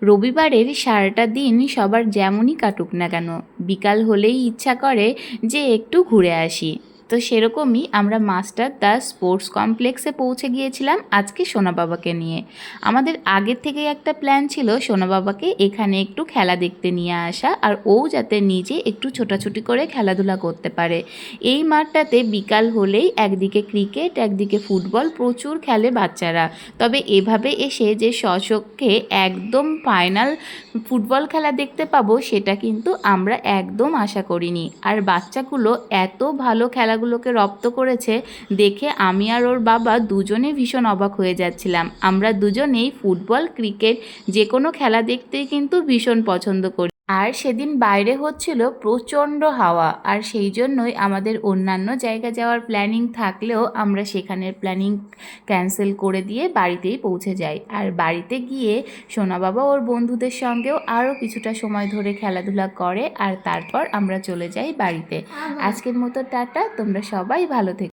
রবিবারের সারাটা দিন সবার যেমনই কাটুক না কেন, বিকাল হলেই ইচ্ছা করে যে একটু ঘুরে আসি। তো সেরকমই আমরা মাস্টার দাস স্পোর্টস কমপ্লেক্সে পৌঁছে গিয়েছিলাম আজকে সোনা বাবাকে নিয়ে। আমাদের আগের থেকেই একটা প্ল্যান ছিল সোনা বাবাকে এখানে একটু খেলা দেখতে নিয়ে আসা, আর ও যাতে নিজে একটু ছোটাছুটি করে খেলাধুলা করতে পারে। এই মাঠটাতে বিকাল হলেই একদিকে ক্রিকেট একদিকে ফুটবল প্রচুর খেলে বাচ্চারা। তবে এভাবে এসে যে স্বচক্ষে একদম ফাইনাল ফুটবল খেলা দেখতে পাবো সেটা কিন্তু আমরা একদম আশা করিনি। আর বাচ্চাগুলো এত ভালো খেলাগুলোকে রপ্ত করেছে দেখে আমি আর ওর বাবা দুজনে ভীষণ অবাক হয়ে যাচ্ছিলাম। আমরা দুজনেই ফুটবল ক্রিকেট যে কোনো খেলা দেখতেই কিন্তু ভীষণ পছন্দ করি। আর সেদিন বাইরে হচ্ছিল প্রচণ্ড হাওয়া, আর সেই জন্যই আমাদের অন্যান্য জায়গা যাওয়ার প্ল্যানিং থাকলেও আমরা সেখানের প্ল্যানিং ক্যান্সেল করে দিয়ে বাড়িতেই পৌঁছে যাই। আর বাড়িতে গিয়ে সোনা বাবা ওর বন্ধুদের সঙ্গেও আরও কিছুটা সময় ধরে খেলাধুলা করে, আর তারপর আমরা চলে যাই বাড়িতে। আজকের মতো টাটা, তোমরা সবাই ভালো থেকো।